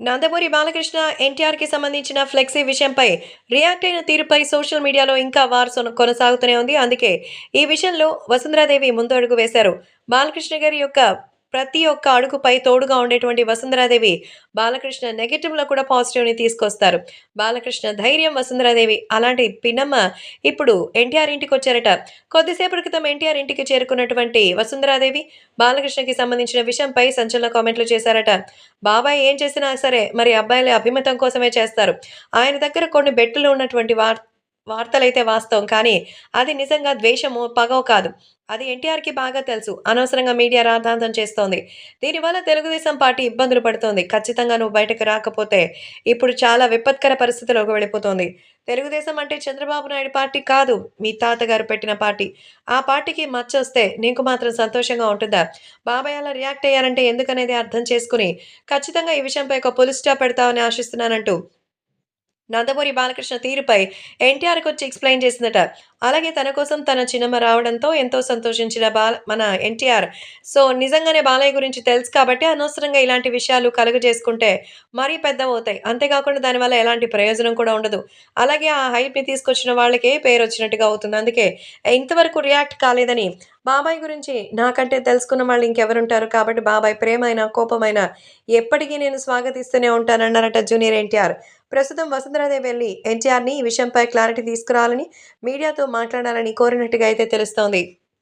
నందమూరి బాలకృష్ణ ఎన్టీఆర్‌కి సంబంధించిన ఫ్లెక్సీ విషయంపై రియాక్ట్ అయిన తీరుపై సోషల్ మీడియాలో ఇంకా వార్ కొనసాగుతూనే ఉంది. అందుకే ఈ విషయంలో వసుంధరాదేవి ముందు అడుగు వేశారు. బాలకృష్ణ గారి యొక్క ప్రతి ఒక్క అడుగుపై తోడుగా ఉండేటువంటి వసుంధరాదేవి బాలకృష్ణ నెగెటివ్‌లో కూడా పాజిటివ్‌ని తీసుకొస్తారు. బాలకృష్ణ ధైర్యం వసుంధరాదేవి. అలాంటి పిన్నమ్మ ఇప్పుడు ఎన్టీఆర్ ఇంటికొచ్చారట. కొద్దిసేపటి క్రితం ఎన్టీఆర్ ఇంటికి చేరుకున్నటువంటి వసుంధరాదేవి బాలకృష్ణకి సంబంధించిన విషయంపై సంచలన కామెంట్లు చేశారట. బాబాయ్ ఏం చేసినా సరే మరి అబ్బాయిల అభిమతం కోసమే చేస్తారు. ఆయన దగ్గర కొన్ని బెట్టులు ఉన్నటువంటి వార్తలైతే వాస్తవం. కానీ అది నిజంగా ద్వేషమో, పగో కాదు. అది ఎన్టీఆర్‌కి బాగా తెలుసు. అనవసరంగా మీడియా రాద్ధాంతం చేస్తోంది. దీనివల్ల తెలుగుదేశం పార్టీ ఇబ్బందులు పడుతోంది. ఖచ్చితంగా నువ్వు బయటకు రాకపోతే ఇప్పుడు చాలా విపత్కర పరిస్థితిలోకి వెళ్ళిపోతోంది. తెలుగుదేశం అంటే చంద్రబాబు నాయుడు పార్టీ కాదు. మీ తాతగారు పెట్టిన పార్టీ. ఆ పార్టీకి మచ్చొస్తే నీకు మాత్రం సంతోషంగా ఉంటుందా? బాబాయ్ అలా రియాక్ట్ అయ్యారంటే ఎందుకనేది అర్థం చేసుకొని ఖచ్చితంగా ఈ విషయంపై ఒక ఫుల్ స్టాప్ పెడతావని ఆశిస్తున్నానంటూ నందమూరి బాలకృష్ణ తీరుపై ఎన్టీఆర్‌కొచ్చి ఎక్స్‌ప్లెయిన్ చేసిందట. అలాగే తన కోసం తన చిన్నమ్మ రావడంతో ఎంతో సంతోషించిన మన ఎన్టీఆర్. సో, నిజంగానే బాలయ్య గురించి తెలుసు కాబట్టి అనవసరంగా ఇలాంటి విషయాలు కలుగజేసుకుంటే మరీ పెద్దవవుతాయి. అంతేకాకుండా దానివల్ల ఎలాంటి ప్రయోజనం కూడా ఉండదు. అలాగే ఆ హైప్‌ని తీసుకొచ్చిన వాళ్ళకే పేరొచ్చినట్టుగా అవుతుంది. అందుకే ఇంతవరకు రియాక్ట్ కాలేదని బాబాయ్ గురించి నాకంటే తెలుసుకున్న వాళ్ళు ఇంకెవరుంటారు? కాబట్టి బాబాయ్ ప్రేమైనా, కోపమైనా ఎప్పటికీ నేను స్వాగతిస్తూనే ఉంటానన్నారట జూనియర్ ఎన్టీఆర్. ప్రస్తుతం వసుంధరాదేవి వెళ్లి ఎన్టీఆర్‌ని ఈ విషయంపై క్లారిటీ తీసుకురావాలని, మీడియాతో మాట్లాడాలని కోరినట్టుగా అయితే తెలుస్తోంది.